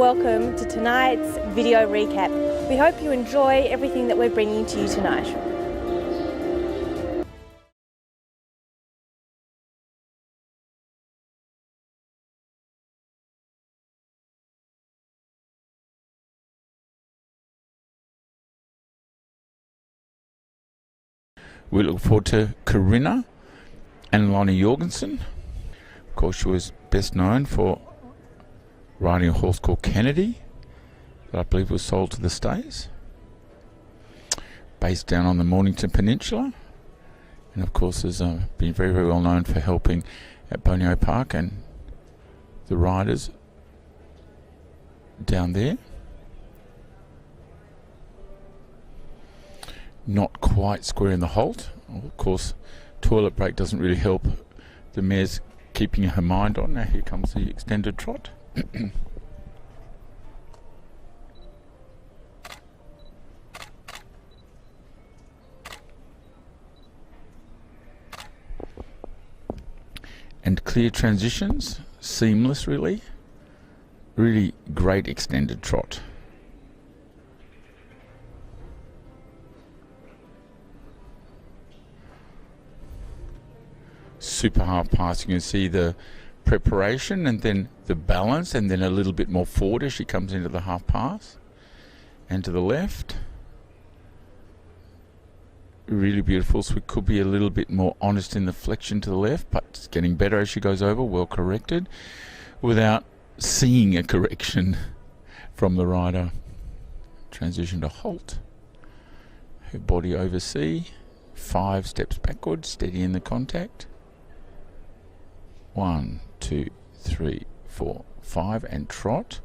welcome to tonight's video recap. We hope you enjoy everything that we're bringing to you tonight. We look forward to Corinna and Lone Joergensen. Of course, she was best known for riding a horse called Kennedy that I believe was sold to the States, based down on the Mornington Peninsula, and of course has been very, very well known for helping at Borneo Park and the riders down there. Not quite square in the halt. Of course, toilet break doesn't really help the mare's keeping her mind on. Now here comes the extended trot. And clear transitions, seamless really. Really great extended trot. Super half pass. You can see the preparation and then the balance and then a little bit more forward as she comes into the half pass and to the left. Really beautiful. So it could be a little bit more honest in the flexion to the left, but it's getting better as she goes over, well corrected without seeing a correction from the rider. Transition to halt. Her body over C, 5 steps backwards, steady in the contact. 1, 2, 3, 4, 5, and trot.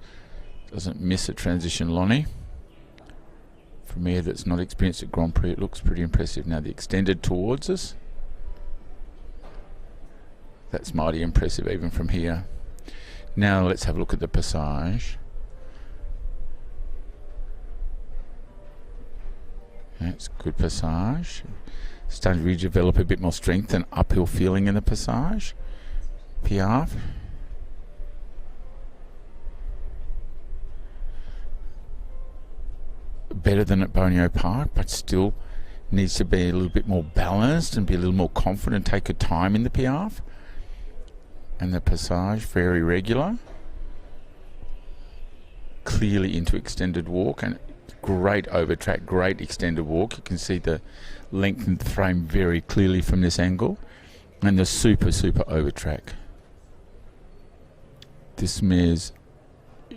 Doesn't miss a transition, Lonnie. For a mare that's not experienced at Grand Prix, it looks pretty impressive. Now the extended towards us. That's mighty impressive even from here. Now let's have a look at the passage. That's good passage. Starting to redevelop a bit more strength and uphill feeling in the passage. Piaffe. Better than at Borneo Park, but still needs to be a little bit more balanced and be a little more confident, take her time in the Piaffe. And the passage, very regular. Clearly into extended walk and great over track, great extended walk. You can see the length of the frame very clearly from this angle. And the super over track. This mare's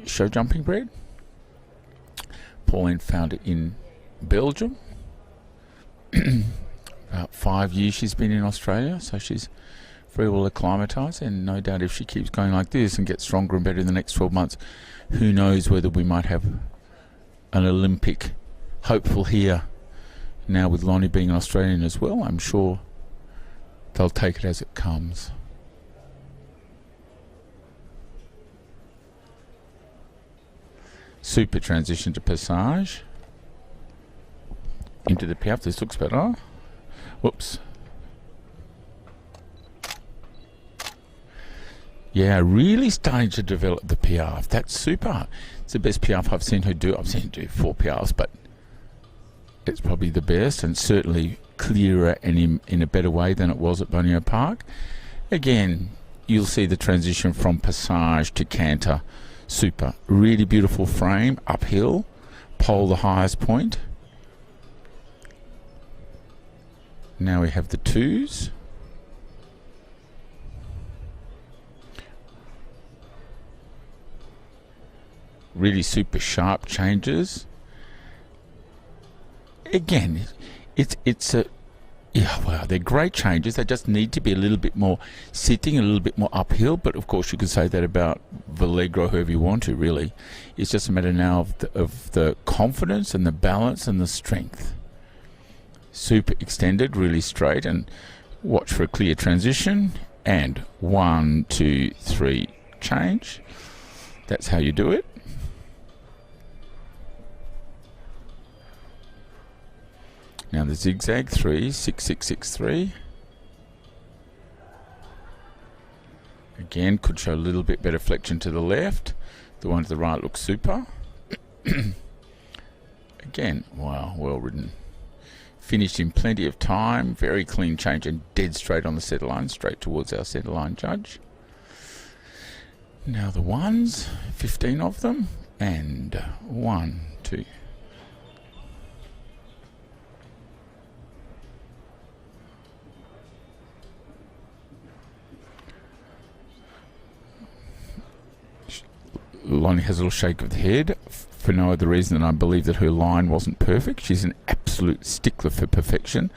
show jumping bred. Pauline found it in Belgium. About 5 years she's been in Australia, so she's very well acclimatised, and no doubt if she keeps going like this and gets stronger and better in the next 12 months, who knows whether we might have an Olympic hopeful here. Now with Lonnie being an Australian as well, I'm sure they'll take it as it comes. Super transition to passage. Into the Piaffe. This looks better. Whoops. Yeah, really starting to develop the Piaffe. That's super. It's the best Piaffe I've seen her do. I've seen her do 4 Piaffes, but it's probably the best and certainly clearer and in a better way than it was at Borneo Park. Again, you'll see the transition from passage to canter. Super. Really beautiful frame, uphill, pole the highest point. Now we have the 2s. Really super sharp changes. Again, it's a they're great changes. They just need to be a little bit more sitting, a little bit more uphill. But of course, you could say that about Vallegro, whoever you want to. Really, it's just a matter now of the confidence and the balance and the strength. Super extended, really straight, and watch for a clear transition. And 1, 2, 3, change. That's how you do it. Now the zigzag 3, 6, 6, 6, 3. Again, could show a little bit better flexion to the left. The one to the right looks super. Again, wow, well ridden. Finished in plenty of time, very clean change and dead straight on the centre line, straight towards our centre line judge. Now the ones, 15 of them, and 1, 2. Lonnie has a little shake of the head for no other reason than I believe that her line wasn't perfect. She's an absolute stickler for perfection.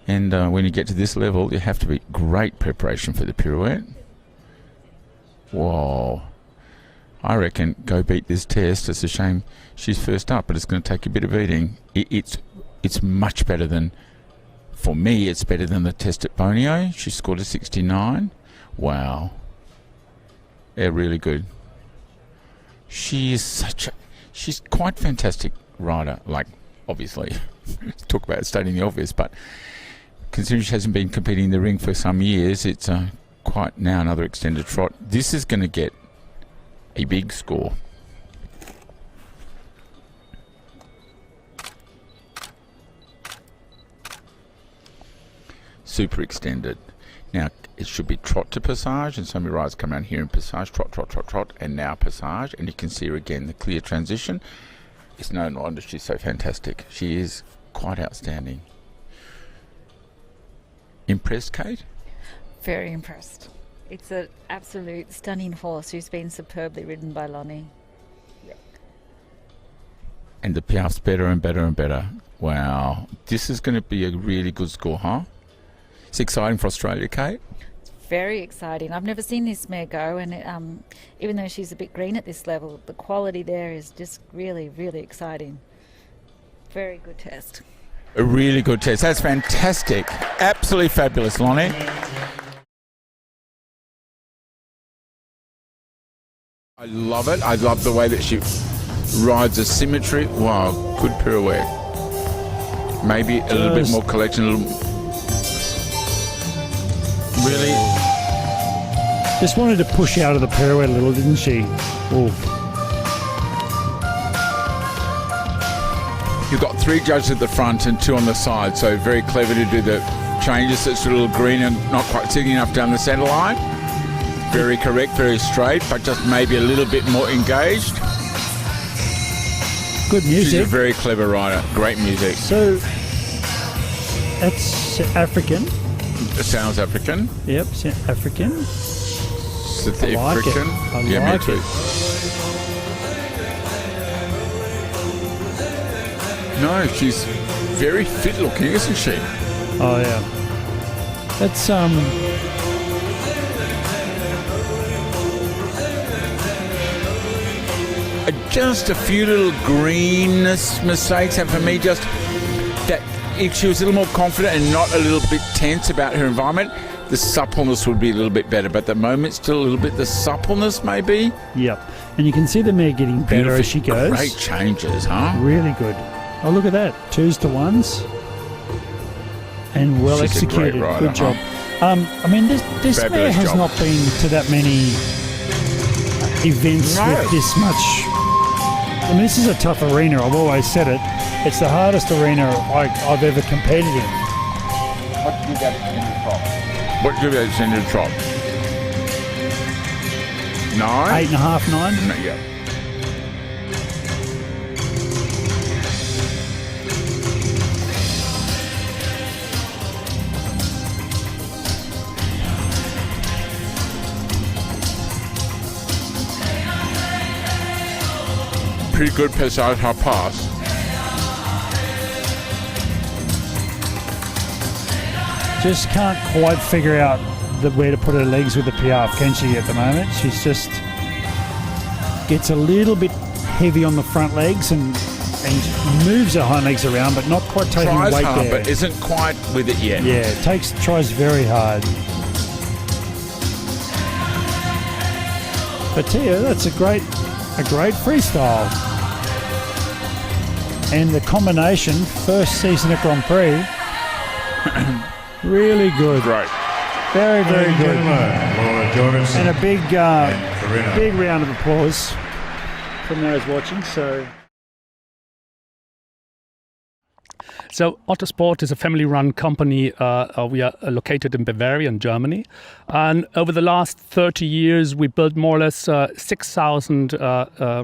And when you get to this level, you have to be great preparation for the pirouette. Whoa. I reckon go beat this test. It's a shame she's first up, but it's going to take a bit of eating. It's much better than, for me, it's better than the test at Bonio. She scored a 69. Wow. Yeah, really good. She is she's quite fantastic rider. Like, obviously, talk about stating the obvious, but considering she hasn't been competing in the ring for some years, it's quite now another extended trot. This is going to get a big score. Super extended. Now, it should be trot to passage, and so many riders come around here in passage, trot, trot, trot, trot, and now passage, and you can see her again, the clear transition. It's no wonder she's so fantastic. She is quite outstanding. Impressed, Kate? Very impressed. It's an absolute stunning horse who's been superbly ridden by Lonnie. Yep. And the Piaf's better and better and better. Wow. This is going to be a really good score, huh? It's exciting for Australia, Kate. It's very exciting. I've never seen this mare go, and even though she's a bit green at this level, the quality there is just really, really exciting. Very good test. A really good test. That's fantastic. Absolutely fabulous, Lonnie. I love it. I love the way that she rides a symmetry. Wow, good pirouette. Maybe a little bit more collection, a little. Really? Just wanted to push out of the pirouette a little, didn't she? Ooh. You've got 3 judges at the front and 2 on the side, so very clever to do the changes. It's a little green and not quite sitting enough down the centre line. Very correct, very straight, but just maybe a little bit more engaged. Good music. She's a very clever rider. Great music. So, that's African. It sounds African. Yep, African. South I like African. it. I Yeah, like me too. it. No, she's very fit looking, isn't she? Oh yeah. That's Just a few little greenness mistakes, and for me, just that if she was a little more confident and not a little bit tense about her environment, the suppleness would be a little bit better. But at the moment, still a little bit the suppleness, maybe. Yep. And you can see the mare getting better Beautiful, as she goes. Great changes, huh? Really good. Oh, look at that. 2s to 1s. And well She's a great executed. rider, Good job. huh? I mean, this mare Fabulous has job. not been to that many events No. with this much. I mean, this is a tough arena. I've always said it. It's the hardest arena I've ever competed in. What did you give that extended trot? What did you give that extended trot? 9? 8.5, 9. No, yeah. Pretty good passage her pass. Just can't quite figure out where to put her legs with the Piaf, can she, at the moment? She's just gets a little bit heavy on the front legs and moves her hind legs around, but not quite taking Tries weight hard, there. but isn't quite with it yet. Yeah, tries very hard. But Tia, that's a great freestyle. And the combination, first season at Grand Prix, really good. Great. Very, very good. Lone Joergensen And a big and Karina. round of applause. from those watching. So OTTO Sport is a family-run company. We are located in Bavaria, in Germany. And over the last 30 years, we built more or less 6,000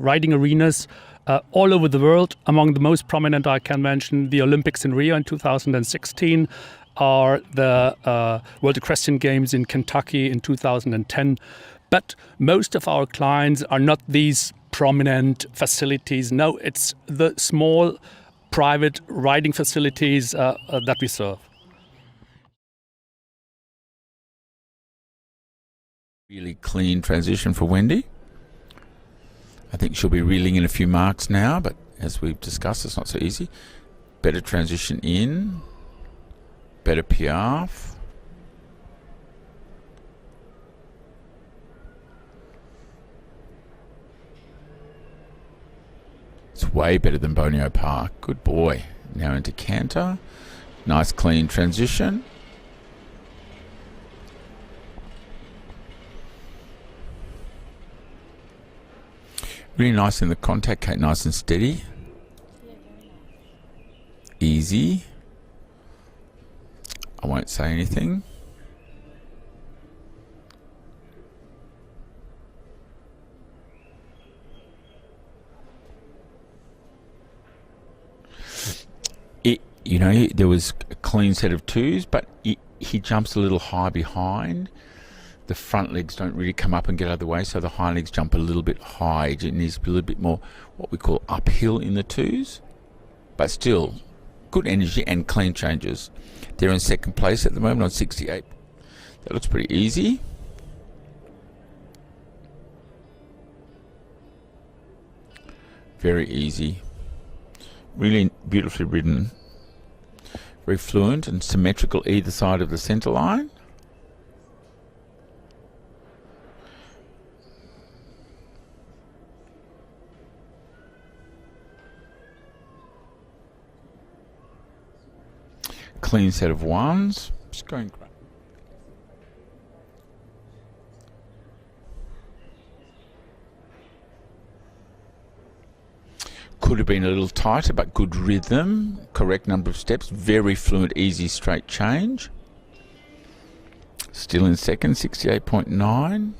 riding arenas all over the world. Among the most prominent, I can mention the Olympics in Rio in 2016, or the World Equestrian Games in Kentucky in 2010. But most of our clients are not these prominent facilities. No, it's the small private riding facilities that we serve. Really clean transition for Wendi. I think she'll be reeling in a few marks now, but as we've discussed, it's not so easy. Better transition in, better piaffe. It's way better than Bonio Park. Good boy. Now into canter. Nice clean transition. Really nice in the contact, Kate. Nice and steady. Easy. I won't say anything. You know, there was a clean set of twos, but he jumps a little high behind. The front legs don't really come up and get out of the way, so the hind legs jump a little bit high. It needs to be a little bit more what we call uphill in the twos, but still good energy and clean changes. They're in second place at the moment on 68. That looks pretty easy. Very easy. Really beautifully ridden. Very fluent and symmetrical either side of the centre line. Clean set of ones. Just going great. Could have been a little tighter, but good rhythm, correct number of steps, very fluent, easy, straight change. Still in second, 68.9.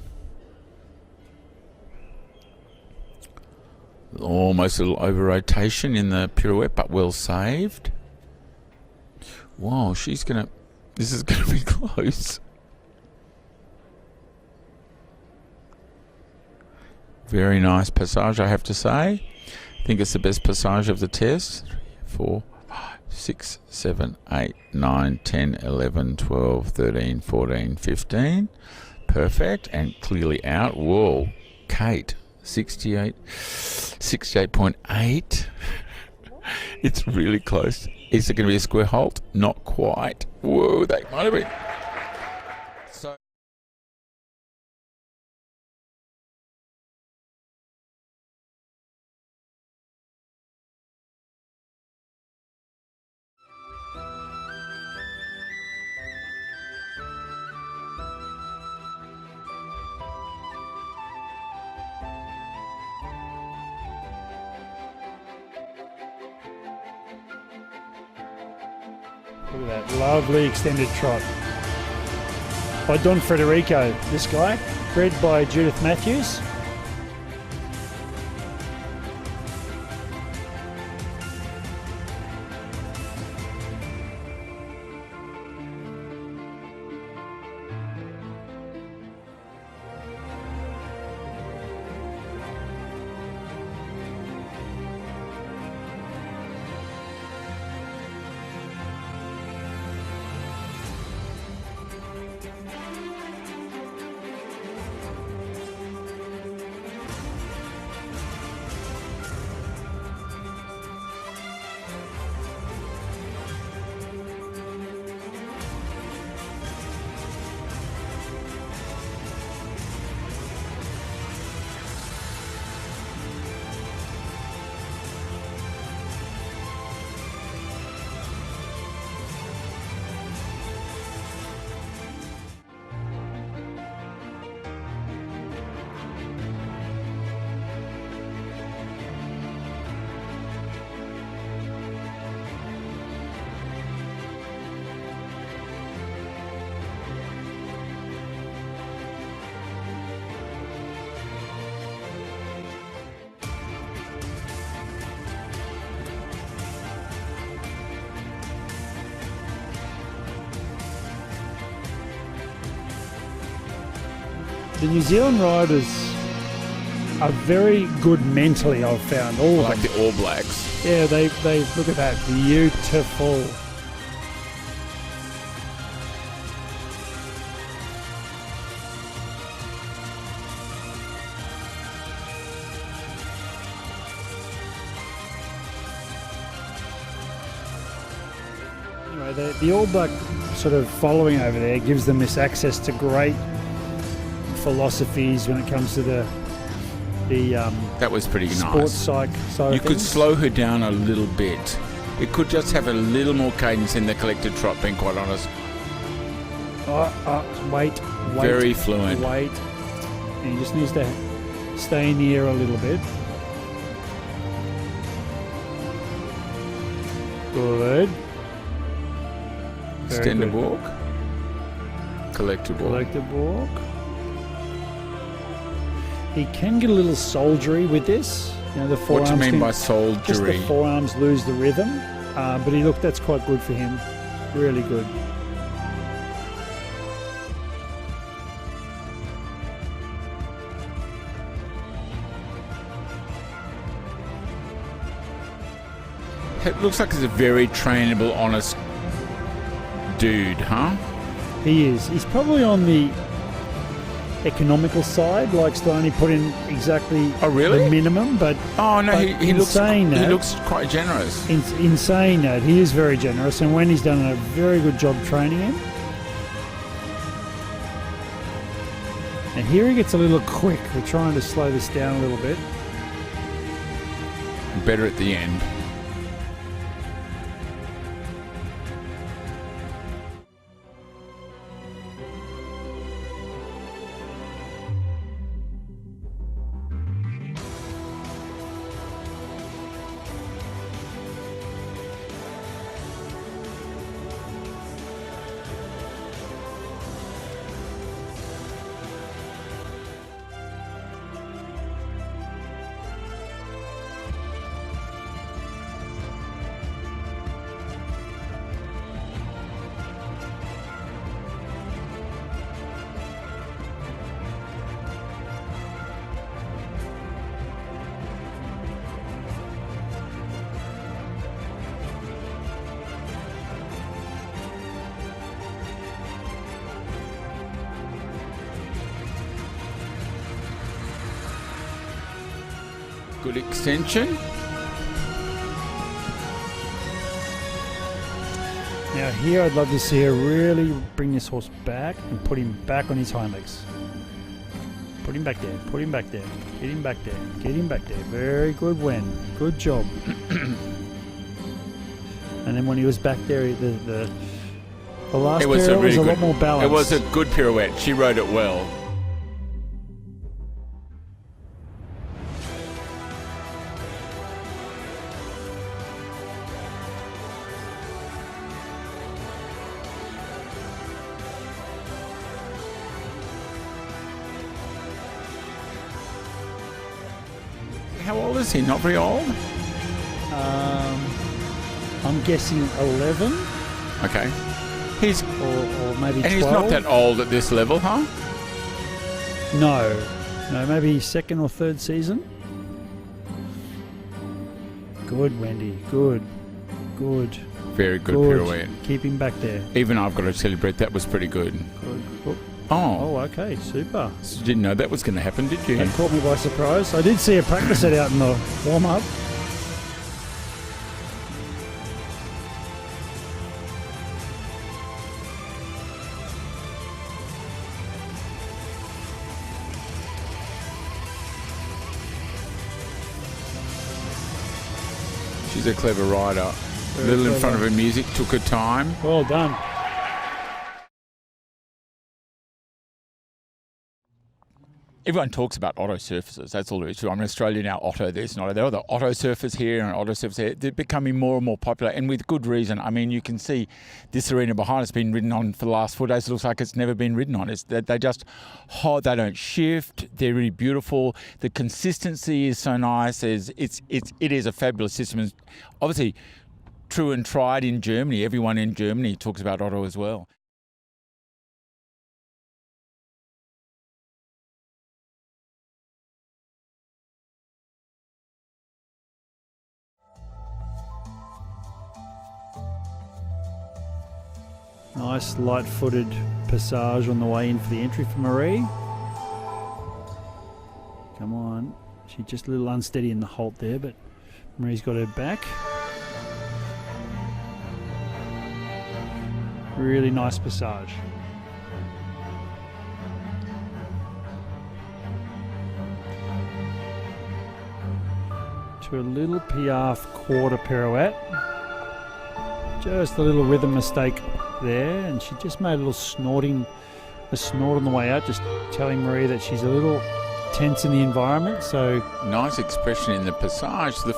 Almost a little over rotation in the pirouette, but well saved. Wow, this is gonna be close. Very nice passage, I have to say. I think it's the best passage of the test. 3, 4, 5, 6, 7, 8, 9, 10, 11, 12, 13, 14, 15. Perfect, and clearly out. Whoa, Kate, 68.8. It's really close. Is it going to be a square halt? Not quite. Whoa, that might have been. So. look at that lovely extended trot by Don Federico, this guy, bred by Judith Matthews. The New Zealand riders are very good mentally, I've found. All of Like them. the All Blacks. Yeah, they look at that. Beautiful. Anyway, the All Black sort of following over there gives them this access to great philosophies when it comes to the That was pretty sports nice. psych side You of could things. slow her down a little bit. It could just have a little more cadence in the collected trot, being quite honest. Wait. Very fluent. Wait. And he just needs to stay in the air a little bit. Good. Very Extended good. walk. Collected walk. Collective walk. He can get a little soldiery with this. You know, the What forearms do you mean can- by Just soldiery? the forearms lose the rhythm. But that's quite good for him. Really good. It looks like he's a very trainable, honest dude, huh? He is. He's probably on the economical side, likes to only put in exactly Oh, really? the minimum, but Oh no, But he in looks saying he that- looks quite generous. in saying that, he is very generous, and Wendy's done a very good job training him. And here he gets a little quick. We're trying to slow this down a little bit. Better at the end. Good extension. Now here I'd love to see her really bring this horse back and put him back on his hind legs. Put him back there, put him back there, get him back there, get him back there. Very good, Wen. Good job. And then when he was back there, the last It was pirouette a really was a good. lot more balanced. It was a good pirouette. She rode it well. How old is he? Not very old? I'm guessing 11 Okay. He's or maybe 12. and he's not that old at this level, huh? No, maybe second or third season. Good, Wendy. Good. Very good pirouette. Keep him back there. Even I've got to tell you, Brett, that was pretty good. Good. Oh, Oh, okay, super. so you didn't know that was going to happen, did you? That caught me by surprise. I did see a practice set out in the warm-up. She's a clever rider. Very Little in front clever. of her music, took her time. Well done. Everyone talks about auto surfaces. That's all there is to it. I'm in Australia now. Auto this and auto there. The auto surface here and auto surface there. They're becoming more and more popular, and with good reason. I mean, you can see this arena behind us been ridden on for the last 4 days. It looks like it's never been ridden on. They just hot. They don't shift. They're really beautiful. The consistency is so nice. It is a fabulous system. And obviously, true and tried in Germany. Everyone in Germany talks about auto as well. Nice light-footed passage on the way in for the entry for Maree. Come on. She's just a little unsteady in the halt there, but Maree's got her back. Really nice passage. To a little piaffe quarter pirouette. Just a little rhythm mistake there, and she just made a snort on the way out, just telling Maree that she's a little tense in the environment. So nice expression in the passage. The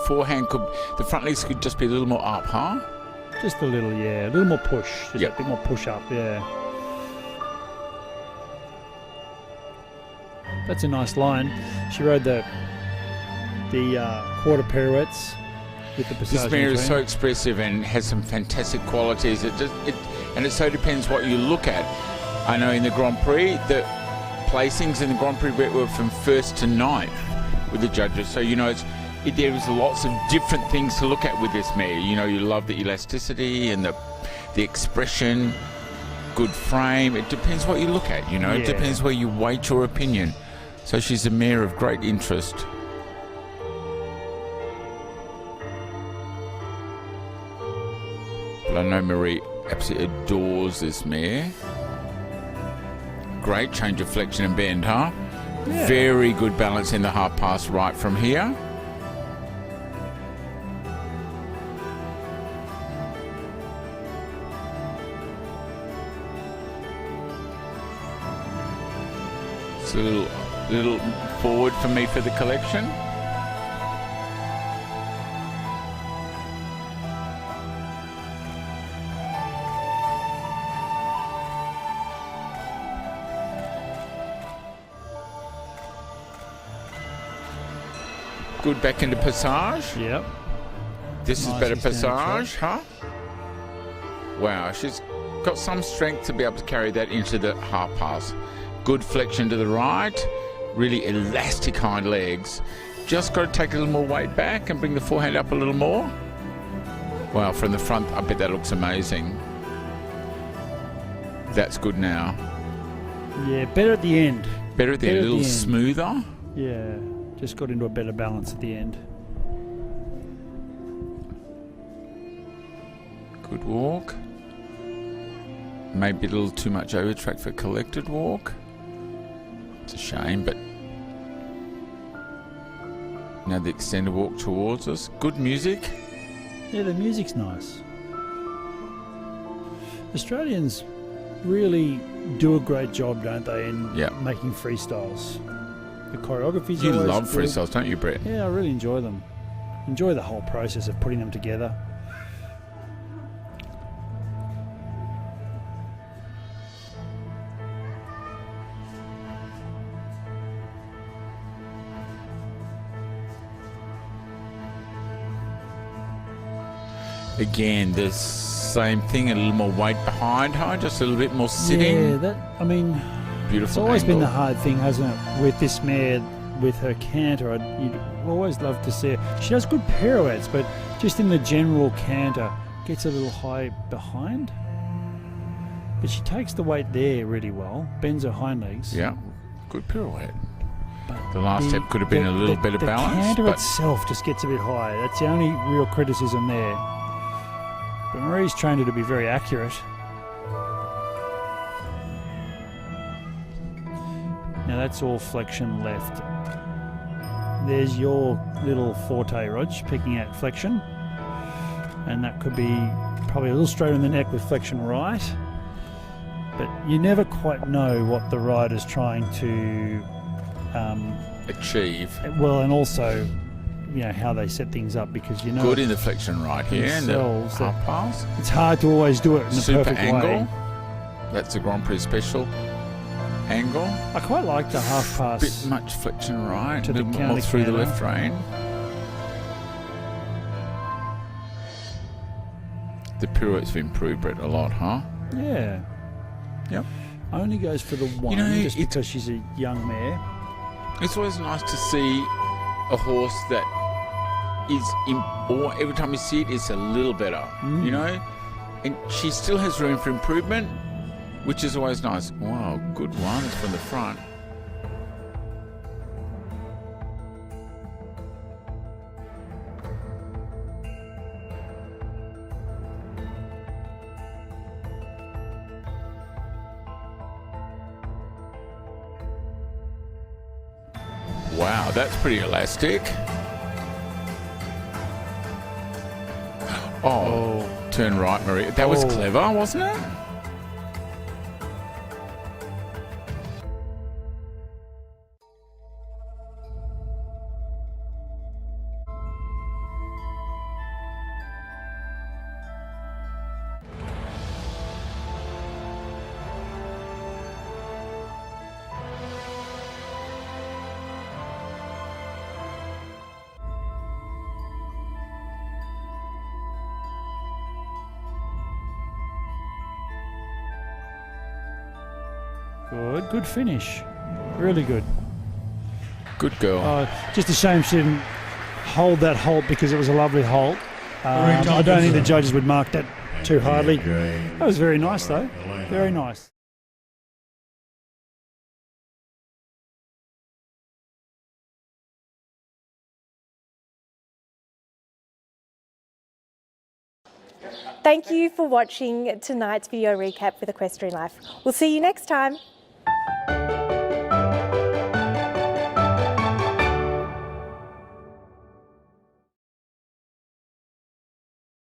front legs could just be a little more up, huh? Just a little, yeah, a little more push. Just Yep. a bit more push up, yeah. That's a nice line. She rode the quarter pirouettes with the passage. This mare is so expressive and has some fantastic qualities. And it so depends what you look at. I know in the Grand Prix, the placings in the Grand Prix were from 1st to 9th with the judges. So, there is lots of different things to look at with this mare. You love the elasticity and the expression, good frame. It depends what you look at, Yeah. It depends where you weight your opinion. So she's a mare of great interest. But I know Maree absolutely adores this mare. Great change of flexion and bend, huh? Yeah. Very good balance in the half pass right from here. It's a little forward for me for the collection. Good back into passage. Yep. This Nice is better and standing passage, huh? Wow, she's got some strength to be able to carry that into the half pass. Good flexion to the right, really elastic hind legs. Just got to take a little more weight back and bring the forehand up a little more. Wow, from the front, I bet that looks amazing. That's good now. Yeah, better at the end. Better at the end, a little smoother. Yeah, just got into a better balance at the end. Good walk. Maybe a little too much over track for collected walk. It's a shame, but now the extended walk towards us. Good music. Yeah, the music's nice. Australians really do a great job, don't they, in making freestyles. The choreography's You always love good. freestyles, don't you, Brett? Yeah, I really enjoy them. Enjoy the whole process of putting them together. Again, the same thing, a little more weight behind her, just a little bit more sitting. Yeah, Beautiful it's always angle. been the hard thing, hasn't it, with this mare, with her canter. You'd always love to see her. She does good pirouettes, but just in the general canter, gets a little high behind. But she takes the weight there really well, bends her hind legs. Yeah, good pirouette. But The last step could have been a little better the balance. canter But itself just gets a bit high. That's the only real criticism there. But Maree's trained her to be very accurate. Now that's all flexion left. There's your little forte, Rog, picking out flexion. And that could be probably a little straighter in the neck with flexion right. But you never quite know what the rider's trying to achieve. well, and also, how they set things up, because Good in the flexion right here and the themselves, half pass. it's hard to always do it in a Super perfect angle. way. That's a Grand Prix special angle. I quite like the half pass. Bit much flexion right, to a the little more counter through the canter. left rein. The pirouette's improved, Brett, a lot, huh? Yeah. Yep. Only goes for the one, just because she's a young mare. It's always nice to see a horse that is, or every time you see it, it's a little better. And she still has room for improvement, which is always nice. Wow, good runs from the front. Wow, that's pretty elastic. Oh, turn right, Maree. That was clever, wasn't it? Good finish. Really good. Good girl. Just a shame she didn't hold that halt because it was a lovely halt. I don't think the judges would mark that too hardly. That was very nice though. Very nice. Thank you for watching tonight's video recap with Equestrian Life. We'll see you next time.